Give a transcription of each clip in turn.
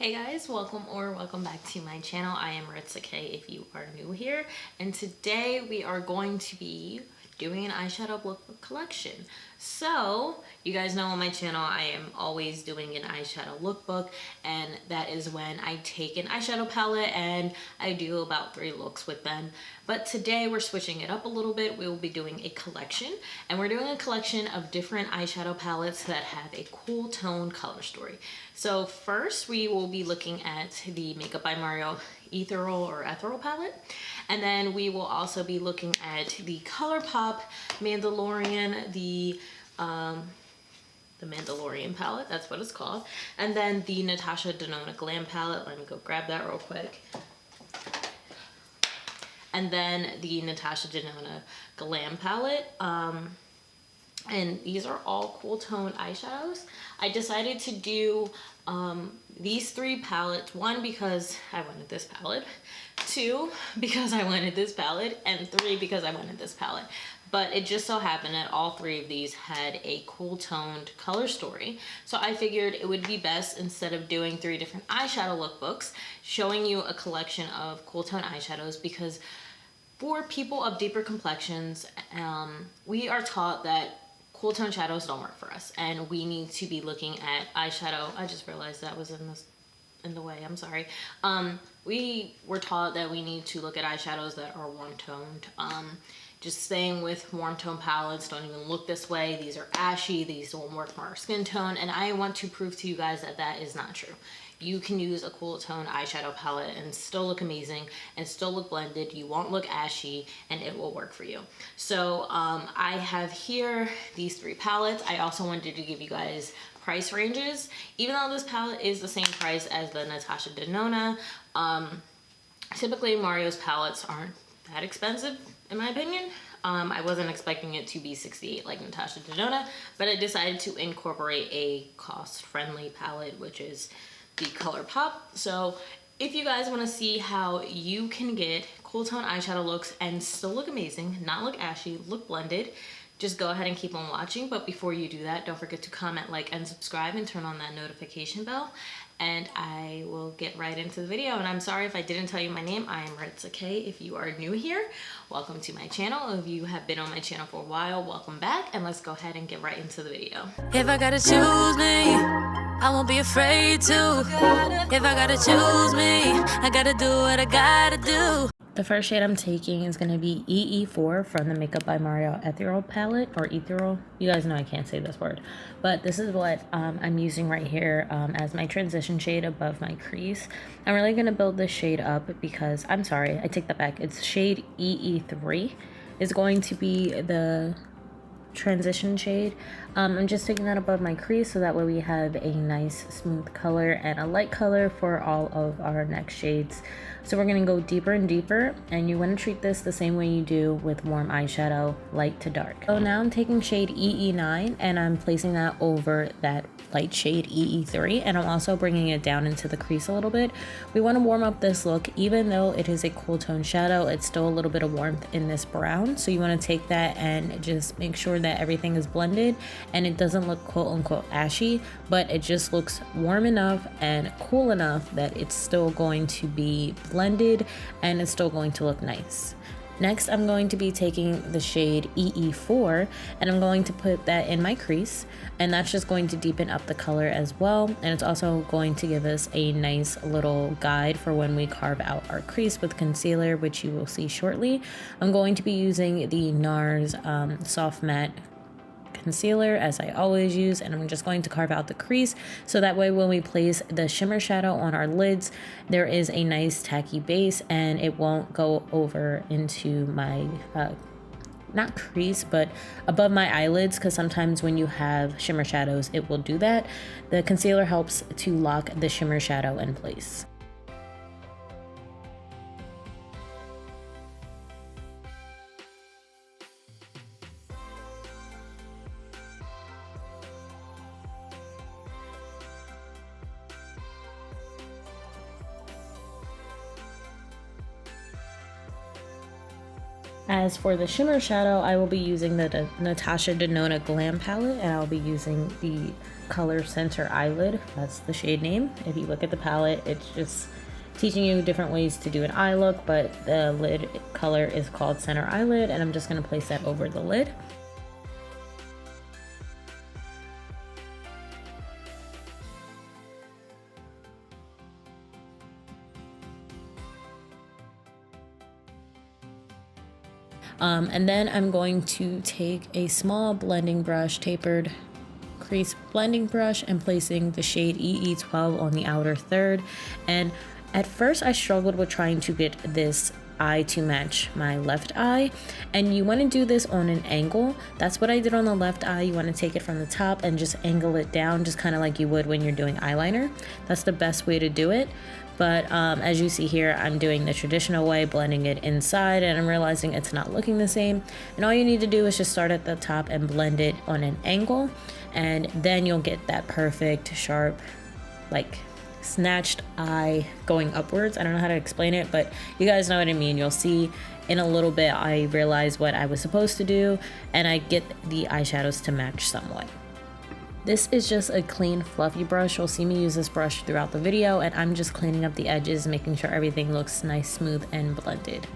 Hey guys, welcome back to my channel. I am Maritzah if you are new here, and today we are going to be doing an eyeshadow lookbook collection. So you guys know on my channel I am always doing an eyeshadow lookbook, and that is when I take an eyeshadow palette and I do about 3 looks with them. But today we're switching it up a little bit. We will be doing a collection, and we're doing a collection of different eyeshadow palettes that have a cool tone color story. So first we will be looking at the Makeup by Mario Ethereal palette, and then we will also be looking at the Colourpop Mandalorian, the Mandalorian palette, that's what it's called, and then the Natasha Deanna Glam palette. Let me go grab that real quick. And then the Natasha Deanna Glam palette. And these are all cool tone eyeshadows. I decided to do these 3 palettes. 1, because I wanted this palette. 2, because I wanted this palette. And 3, because I wanted this palette. But it just so happened that all 3 of these had a cool toned color story. So I figured it would be best, instead of doing 3 different eyeshadow lookbooks, showing you a collection of cool tone eyeshadows, because for people of deeper complexions, we are taught that cool tone shadows don't work for us, and we need to be looking at eyeshadow. I just realized that was in the way, I'm sorry. We were taught that we need to look at eyeshadows that are warm toned. Just staying with warm tone palettes don't even look this way. These are ashy, these won't work for our skin tone, and I want to prove to you guys that that is not true. You can use a cool tone eyeshadow palette and still look amazing and still look blended. You won't look ashy, and it will work for you. So I have here these 3 palettes. I also wanted to give you guys price ranges. Even though this palette is the same price as the Natasha Deanna, typically Mario's palettes aren't that expensive, in my opinion. I wasn't expecting it to be $68 like Natasha Deanna, but I decided to incorporate a cost-friendly palette, which is the Colourpop. So if you guys want to see how you can get cool tone eyeshadow looks and still look amazing, not look ashy, look blended, just go ahead and keep on watching. But before you do that, don't forget to comment, like, and subscribe, and turn on that notification bell, and I will get right into the video. And I'm sorry if I didn't tell you my name. I am Maritzah. If you are new here, welcome to my channel. If you have been on my channel for a while, welcome back, and let's go ahead and get right into the video. If I gotta choose me, I won't be afraid to. If I gotta choose me, I gotta do what I gotta do. The first shade I'm taking is going to be EE4 from the Makeup by Mario Ethereal palette, or Ethereal. You guys know I can't say this word, but this is what I'm using right here as my transition shade above my crease. I'm really going to build this shade up because, I'm sorry, I take that back. It's shade EE3 is going to be the transition shade. I'm just taking that above my crease so that way we have a nice smooth color and a light color for all of our next shades. So we're going to go deeper and deeper, and you want to treat this the same way you do with warm eyeshadow, light to dark. So now I'm taking shade EE9 and I'm placing that over that light shade EE3, and I'm also bringing it down into the crease a little bit. We want to warm up this look. Even though it is a cool tone shadow, it's still a little bit of warmth in this brown, so you want to take that and just make sure that everything is blended and it doesn't look quote unquote ashy, but it just looks warm enough and cool enough that it's still going to be blended and it's still going to look nice. Next, I'm going to be taking the shade EE4 and I'm going to put that in my crease, and that's just going to deepen up the color as well, and it's also going to give us a nice little guide for when we carve out our crease with concealer, which you will see shortly. I'm going to be using the NARS Soft Matte concealer, as I always use, and I'm just going to carve out the crease so that way when we place the shimmer shadow on our lids, there is a nice tacky base and it won't go over into my not crease, but above my eyelids, because sometimes when you have shimmer shadows it will do that. The concealer helps to lock the shimmer shadow in place. As for the shimmer shadow, I will be using the Natasha Deanna Glam palette, and I'll be using the color Center Eyelid. That's the shade name. If you look at the palette, it's just teaching you different ways to do an eye look, but the lid color is called Center Eyelid, and I'm just going to place that over the lid. And then I'm going to take a small blending brush, tapered crease blending brush, and placing the shade EE12 on the outer third. And at first I struggled with trying to get this eye to match my left eye, and you want to do this on an angle. That's what I did on the left eye. You want to take it from the top and just angle it down, just kind of like you would when you're doing eyeliner. That's the best way to do it. But as you see here, I'm doing the traditional way, blending it inside, and I'm realizing it's not looking the same. And all you need to do is just start at the top and blend it on an angle, and then you'll get that perfect, sharp, like snatched eye going upwards. I don't know how to explain it, but you guys know what I mean. You'll see in a little bit I realize what I was supposed to do, and I get the eyeshadows to match somewhat. This is just a clean, fluffy brush. You'll see me use this brush throughout the video, and I'm just cleaning up the edges, making sure everything looks nice, smooth, and blended.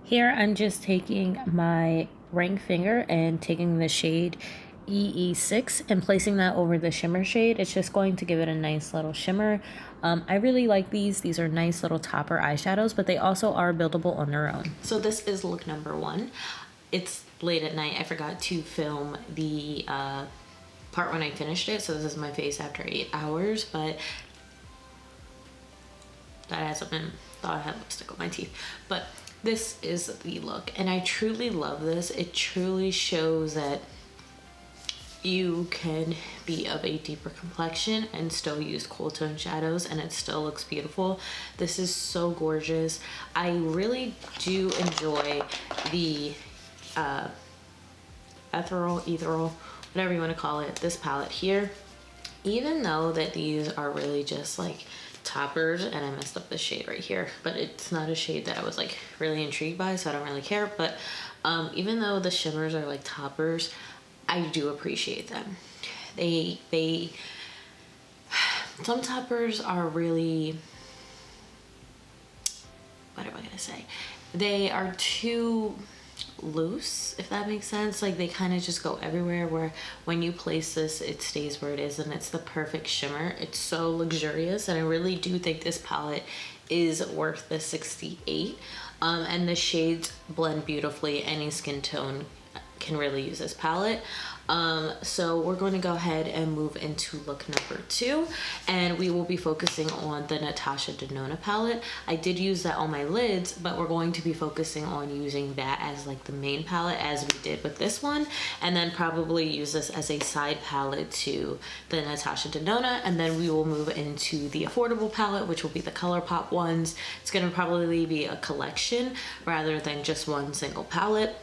Here I'm just taking my ring finger and taking the shade EE6 and placing that over the shimmer shade. It's just going to give it a nice little shimmer. I really like these. These are nice little topper eyeshadows, but they also are buildable on their own. So this is look number 1. It's late at night. I forgot to film the part when I finished it, so this is my face after 8 hours, but that hasn't been, thought I had lipstick on my teeth. But this is the look, and I truly love this. It truly shows that you can be of a deeper complexion and still use cool tone shadows, and it still looks beautiful. This is so gorgeous. I really do enjoy the ethereal, whatever you want to call it, this palette here. Even though that these are really just like toppers, and I messed up the shade right here, but it's not a shade that I was like really intrigued by, so I don't really care. But even though the shimmers are like toppers, I do appreciate them. They some toppers are really, what am I gonna say, they are too loose, if that makes sense. Like they kind of just go everywhere, where when you place this it stays where it is, and it's the perfect shimmer. It's so luxurious, and I really do think this palette is worth the $68. And the shades blend beautifully. Any skin tone can really use this palette. So we're going to go ahead and move into look number 2, and we will be focusing on the Natasha Deanna palette. I did use that on my lids, but we're going to be focusing on using that as like the main palette, as we did with this one, and then probably use this as a side palette to the Natasha Deanna, and then we will move into the affordable palette, which will be the Colourpop ones. It's going to probably be a collection rather than just one single palette.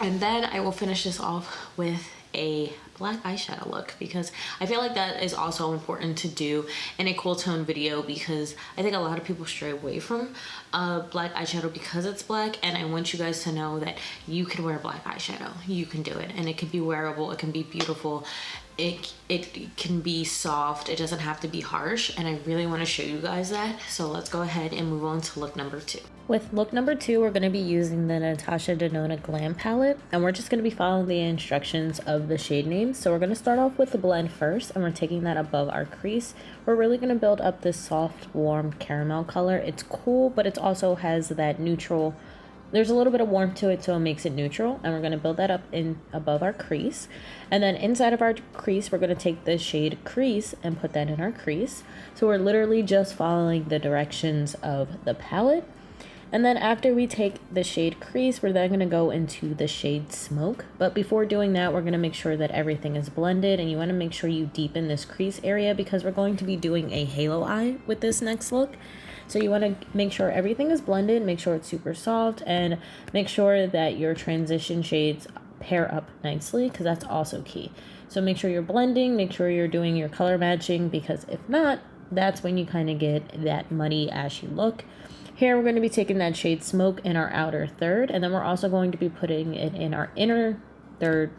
And then I will finish this off with a black eyeshadow look, because I feel like that is also important to do in a cool tone video, because I think a lot of people stray away from black eyeshadow because it's black, and I want you guys to know that you can wear black eyeshadow. You can do it, and it can be wearable, it can be beautiful, it can be soft, it doesn't have to be harsh, and I really want to show you guys that. So let's go ahead and move on to look number 2. With look number 2, we're going to be using the Natasha Deanna Glam palette, and we're just going to be following the instructions of the shade names. So we're going to start off with the blend first, and we're taking that above our crease. We're really going to build up this soft, warm caramel color. It's cool, but it also has that neutral, there's a little bit of warmth to it, so it makes it neutral, and we're going to build that up in above our crease. And then inside of our crease, we're going to take the shade Crease and put that in our crease. So we're literally just following the directions of the palette. And then after we take the shade Crease, we're then going to go into the shade Smoke. But before doing that, we're going to make sure that everything is blended, and you want to make sure you deepen this crease area, because we're going to be doing a halo eye with this next look. So you want to make sure everything is blended, make sure it's super soft, and make sure that your transition shades pair up nicely, because that's also key. So make sure you're blending, make sure you're doing your color matching, because if not, that's when you kind of get that muddy, ashy look. Here we're going to be taking that shade Smoke in our outer third, and then we're also going to be putting it in our inner third,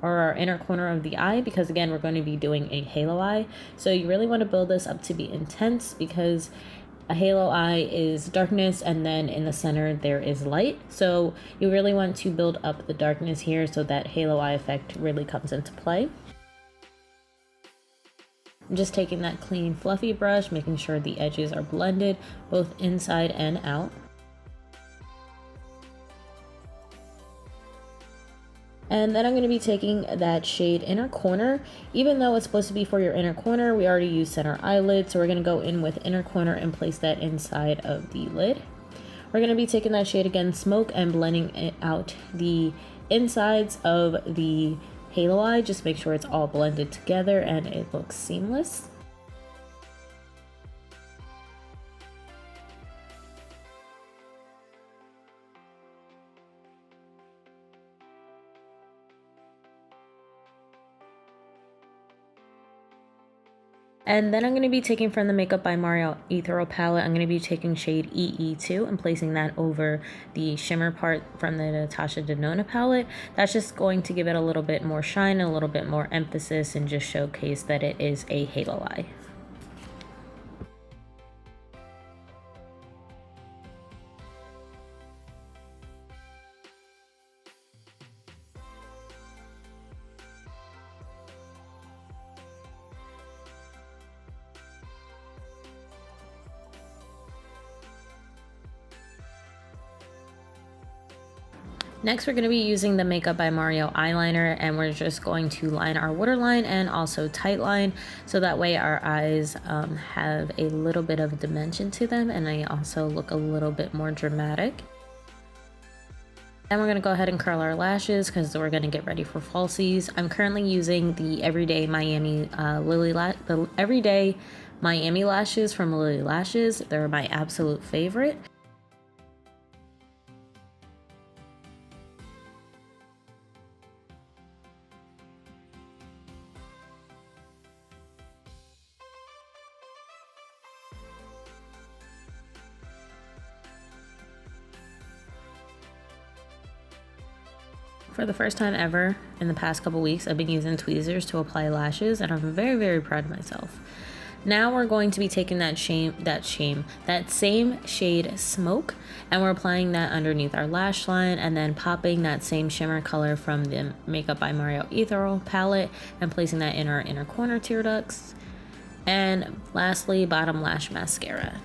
or our inner corner of the eye, because again, we're going to be doing a halo eye. So you really want to build this up to be intense, because a halo eye is darkness, and then in the center there is light. So you really want to build up the darkness here so that halo eye effect really comes into play. I'm just taking that clean fluffy brush, making sure the edges are blended both inside and out. And then I'm going to be taking that shade Inner Corner. Even though it's supposed to be for your inner corner, we already used center eyelid, so we're going to go in with Inner Corner and place that inside of the lid. We're going to be taking that shade again, Smoke, and blending it out the insides of the halo eye. Just make sure it's all blended together and it looks seamless. And then I'm going to be taking from the Makeup by Mario Ethereal palette, I'm going to be taking shade EE2 and placing that over the shimmer part from the Natasha Deanna palette. That's just going to give it a little bit more shine, a little bit more emphasis, and just showcase that it is a halo eye. Next, we're going to be using the Makeup by Mario eyeliner, and we're just going to line our waterline and also tight line, so that way our eyes have a little bit of dimension to them, and they also look a little bit more dramatic. And we're going to go ahead and curl our lashes, because we're going to get ready for falsies. I'm currently using the Everyday Miami Everyday Miami lashes from Lily Lashes. They're my absolute favorite. For the first time ever in the past couple weeks, I've been using tweezers to apply lashes, and I'm very, very proud of myself. Now we're going to be taking that same shade Smoke, and we're applying that underneath our lash line, and then popping that same shimmer color from the Makeup by Mario Ethereal palette and placing that in our inner corner tear ducts. And lastly, bottom lash mascara.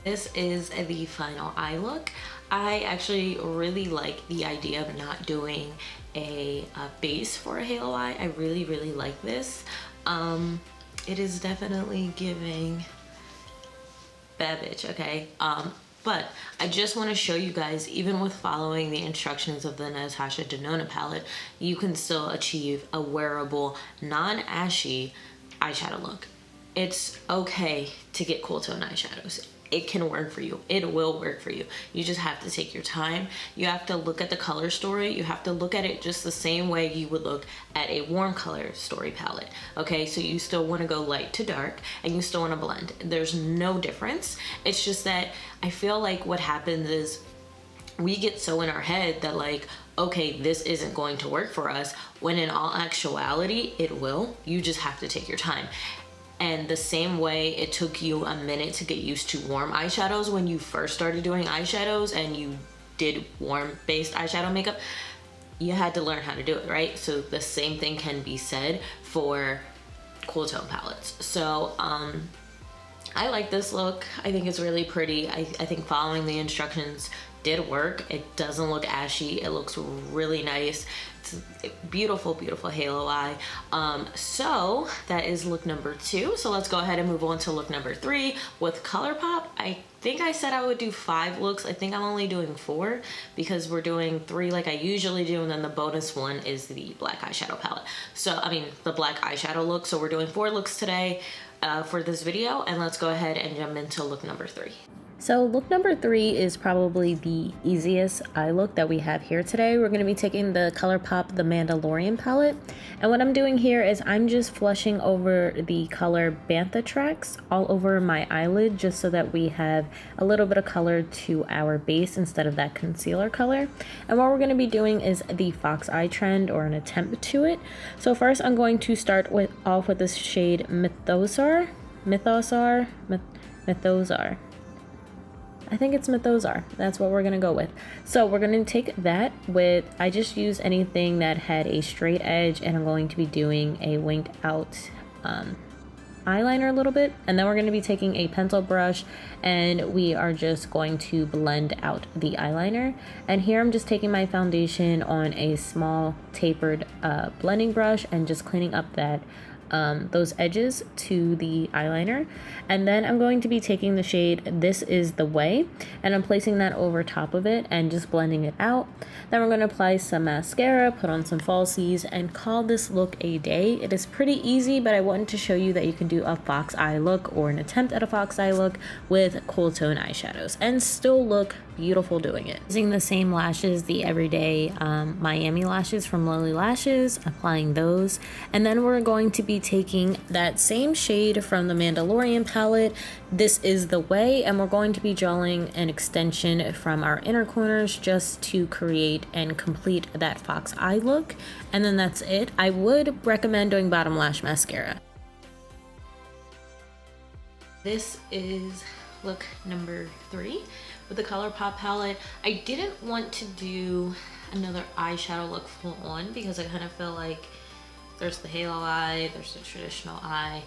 This is the final eye look. I actually really like the idea of not doing a base for a halo eye. I really, really like this. It is definitely giving bad bitch, okay? But I just want to show you guys, even with following the instructions of the Natasha Deanna palette, you can still achieve a wearable, non-ashy eyeshadow look. It's okay to get cool tone eyeshadows. It can work for you. It will work for you. You just have to take your time. You have to look at the color story. You have to look at it just the same way you would look at a warm color story palette. Okay, so you still want to go light to dark, and you still want to blend. There's no difference. It's just that I feel like what happens is we get so in our head that like, okay, this isn't going to work for us, when in all actuality, it will. You just have to take your time. And the same way it took you a minute to get used to warm eyeshadows when you first started doing eyeshadows and you did warm based eyeshadow makeup, you had to learn how to do it, right? So the same thing can be said for cool tone palettes. So I like this look. I think it's really pretty. I think following the instructions did work. It doesn't look ashy. It looks really nice. It's a beautiful, beautiful halo eye. So that is look number 2. So let's go ahead and move on to look number 3 with Colourpop. I think I said I would do 5 looks. I think I'm only doing 4 because we're doing 3 like I usually do, and then the bonus one is the black eyeshadow palette. So I mean the black eyeshadow look. So we're doing 4 looks today for this video, and let's go ahead and jump into look number 3. So look number 3 is probably the easiest eye look that we have here today. We're going to be taking the Colourpop The Mandalorian palette. And what I'm doing here is I'm just flushing over the color Bantha Tracks all over my eyelid just so that we have a little bit of color to our base instead of that concealer color. And what we're going to be doing is the Fox Eye trend, or an attempt to it. So first I'm going to start off with this shade Mythosar. I think it's Mythosar. That's what we're gonna go with. So we're gonna take that with, I just use anything that had a straight edge, and I'm going to be doing a winged out eyeliner a little bit. And then we're gonna be taking a pencil brush, and we are just going to blend out the eyeliner. And here I'm just taking my foundation on a small tapered blending brush and just cleaning up that those edges to the eyeliner. And then I'm going to be taking the shade This Is the Way, and I'm placing that over top of it and just blending it out. Then we're going to apply some mascara, put on some falsies, and call this look a day. It is pretty easy, but I wanted to show you that you can do a fox eye look, or an attempt at a fox eye look, with cool tone eyeshadows and still look beautiful doing it. Using the same lashes, the everyday Miami lashes from Lily Lashes, applying those. And then we're going to be taking that same shade from the Mandalorian palette, This Is the Way, and we're going to be drawing an extension from our inner corners just to create and complete that fox eye look. And then that's it. I would recommend doing bottom lash mascara. This is look number 3 with the Colourpop palette. I didn't want to do another eyeshadow look full on because I kind of feel like there's the halo eye, there's the traditional eye.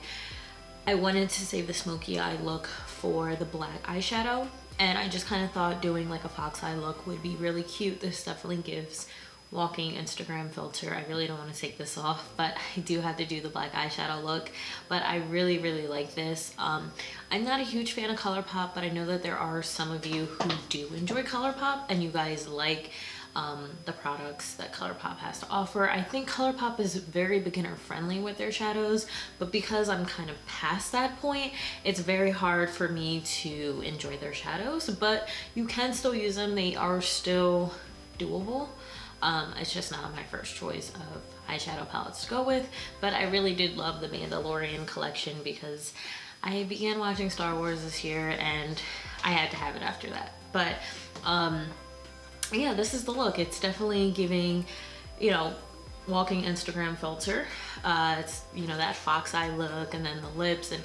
I wanted to save the smoky eye look for the black eyeshadow, and I just kind of thought doing like a fox eye look would be really cute. This definitely gives walking Instagram filter. I really don't want to take this off, but I do have to do the black eyeshadow look. But I really, really like this. I'm not a huge fan of Colourpop, but I know that there are some of you who do enjoy Colourpop, and you guys like the products that Colourpop has to offer. I think Colourpop is very beginner friendly with their shadows, but because I'm kind of past that point, it's very hard for me to enjoy their shadows, but you can still use them. They are still doable. It's just not my first choice of eyeshadow palettes to go with, but I really did love the Mandalorian collection because I began watching Star Wars this year and I had to have it after that. But yeah, this is the look. It's definitely giving, you know, walking Instagram filter. It's, you know, that fox eye look, and then the lips, and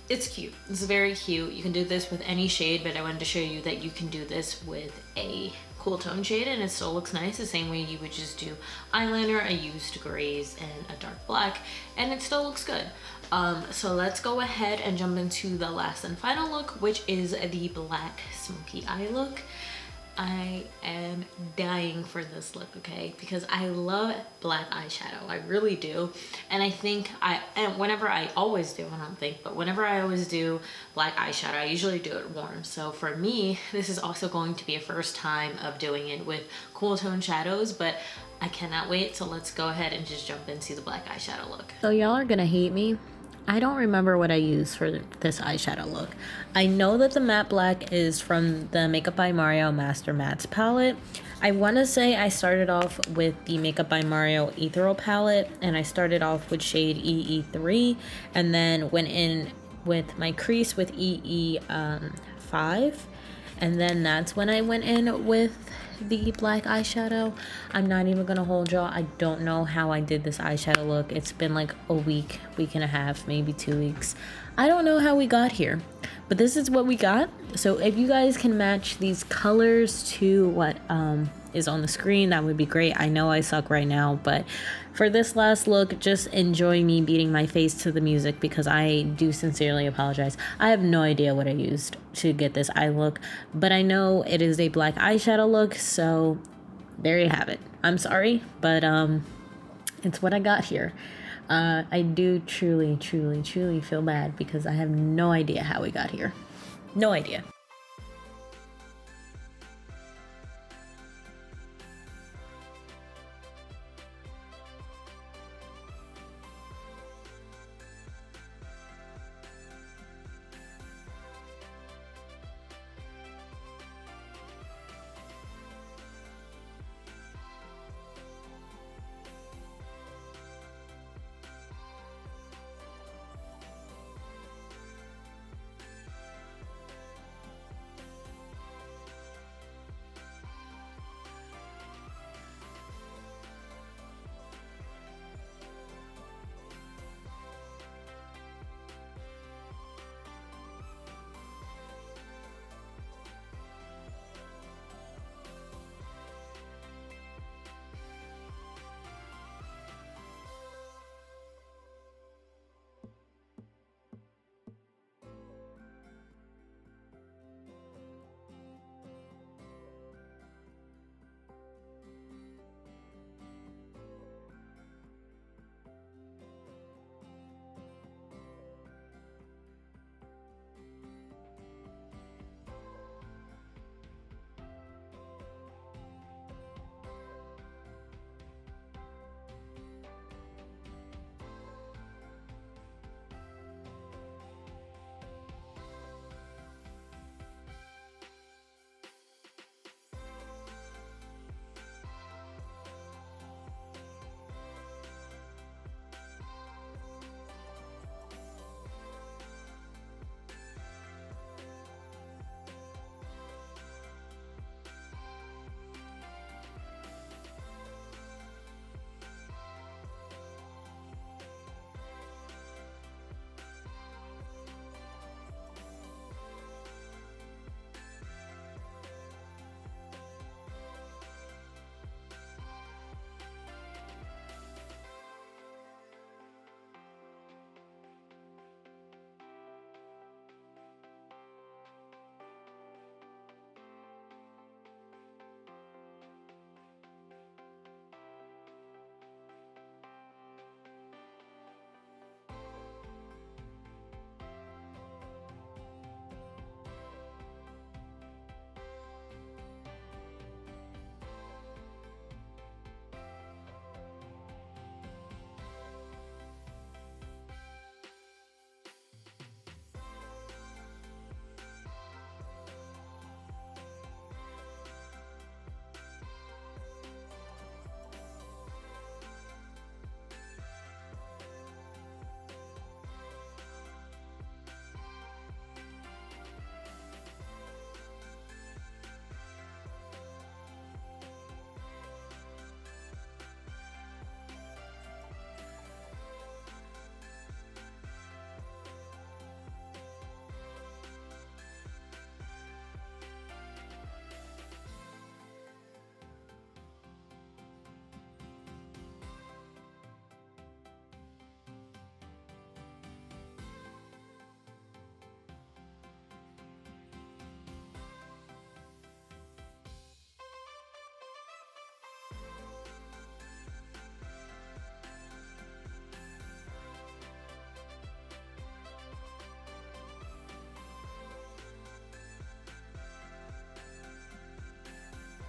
it's cute. It's very cute. You can do this with any shade, but I wanted to show you that you can do this with a cool tone shade and it still looks nice, the same way you would just do eyeliner. I used grays and a dark black and it still looks good. So let's go ahead and jump into the last and final look, which is the black smoky eye look. I am dying for this look, okay? Because I love black eyeshadow, I really do. And I think whenever I always do black eyeshadow, I usually do it warm. So for me, this is also going to be a first time of doing it with cool tone shadows, but I cannot wait. So let's go ahead and just jump into the black eyeshadow look. So y'all are gonna hate me. I don't remember what I used for this eyeshadow look. I know that the matte black is from the Makeup by Mario Master Mattes palette. I want to say I started off with the Makeup by Mario Ethereal palette, and I started off with shade EE3 and then went in with my crease with EE5, and then that's when I went in with the black eyeshadow. I'm not even gonna hold y'all. I don't know how I did this eyeshadow look. It's been like a week and a half, maybe 2 weeks. I don't know how we got here, but this is what we got. So if you guys can match these colors to what is on the screen, that would be great. I know I suck right now, but for this last look, just enjoy me beating my face to the music because I do sincerely apologize. I have no idea what I used to get this eye look, but I know it is a black eyeshadow look, so there you have it. I'm sorry, but it's what I got here. I do truly feel bad because I have no idea how we got here. No idea.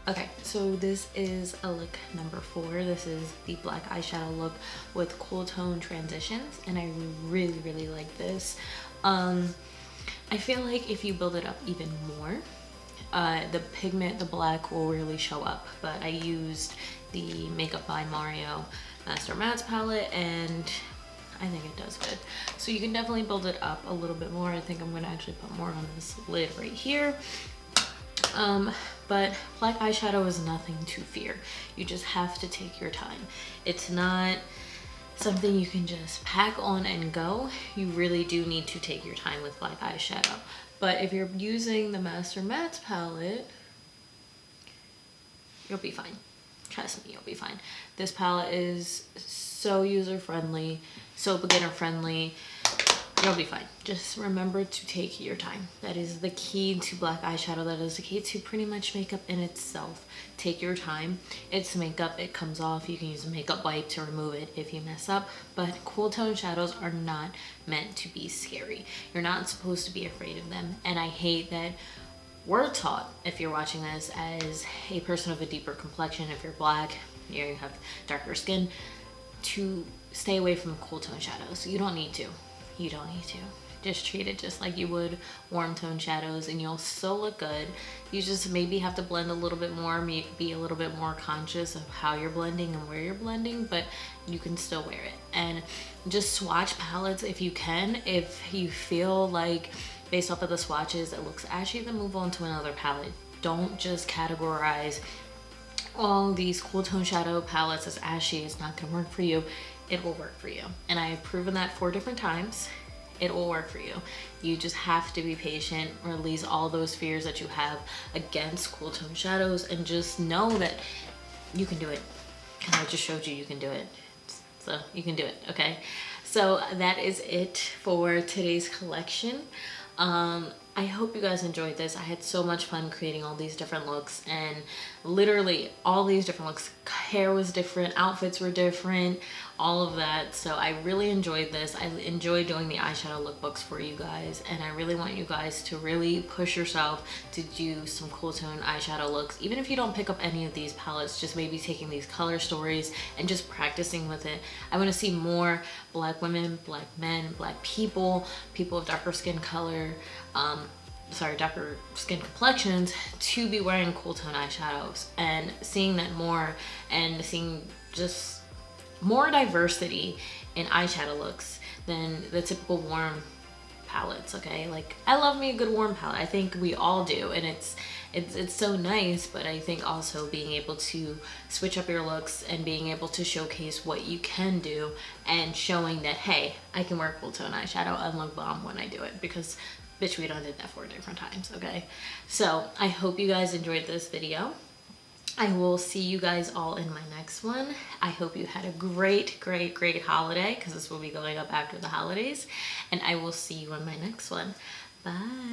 Okay, so this is a look number 4. This is the black eyeshadow look with cool tone transitions, and I really like this. I feel like if you build it up even more, the pigment, the black, will really show up. But I used the Makeup by Mario Master Mattes palette, and I think it does good. So you can definitely build it up a little bit more. I think I'm gonna actually put more on this lid right here. But black eyeshadow is nothing to fear. You just have to take your time. It's not something you can just pack on and go. You really do need to take your time with black eyeshadow. But if you're using the Master Mattes palette, You'll be fine. Trust me, you'll be fine. This palette is so user-friendly, so beginner-friendly. You'll be fine. Just remember to take your time. That is the key to black eyeshadow. That is the key to pretty much makeup in itself. Take your time. It's makeup. It comes off. You can use a makeup wipe to remove it if you mess up. But cool tone shadows are not meant to be scary. You're not supposed to be afraid of them. And I hate that we're taught, if you're watching this as a person of a deeper complexion, if you're black, you have darker skin, to stay away from cool tone shadows. You don't need to. You don't need to. Just treat it just like you would warm tone shadows and you'll still look good. You just maybe have to blend a little bit more, be a little bit more conscious of how you're blending and where you're blending, but you can still wear it. And just swatch palettes if you can. If you feel like based off of the swatches it looks ashy, then move on to another palette. Don't just categorize all these cool tone shadow palettes as ashy. It's not gonna work for you. It will work for you. And I have proven that 4 different times. It will work for you. You just have to be patient, release all those fears that you have against cool tone shadows, and just know that you can do it. And I just showed you you can do it. So you can do it, okay? So that is it for today's collection. I hope you guys enjoyed this. I had so much fun creating all these different looks, and literally all these different looks. Hair was different, outfits were different, all of that. So I really enjoyed this. I enjoy doing the eyeshadow lookbooks for you guys, and I really want you guys to really push yourself to do some cool tone eyeshadow looks. Even if you don't pick up any of these palettes, just maybe taking these color stories and just practicing with it. I want to see more black women, black men, black people, people of darker skin color, darker skin complexions to be wearing cool tone eyeshadows, and seeing that more, and seeing just more diversity in eyeshadow looks than the typical warm palettes, okay? Like, I love me a good warm palette. I think we all do, and it's so nice, but I think also being able to switch up your looks and being able to showcase what you can do, and showing that, hey, I can wear cool tone eyeshadow and look bomb when I do it, because bitch, we done did that 4 different times, okay? So I hope you guys enjoyed this video. I will see you guys all in my next one. I hope you had a great, great, great holiday, because this will be going up after the holidays, and I will see you in my next one. Bye.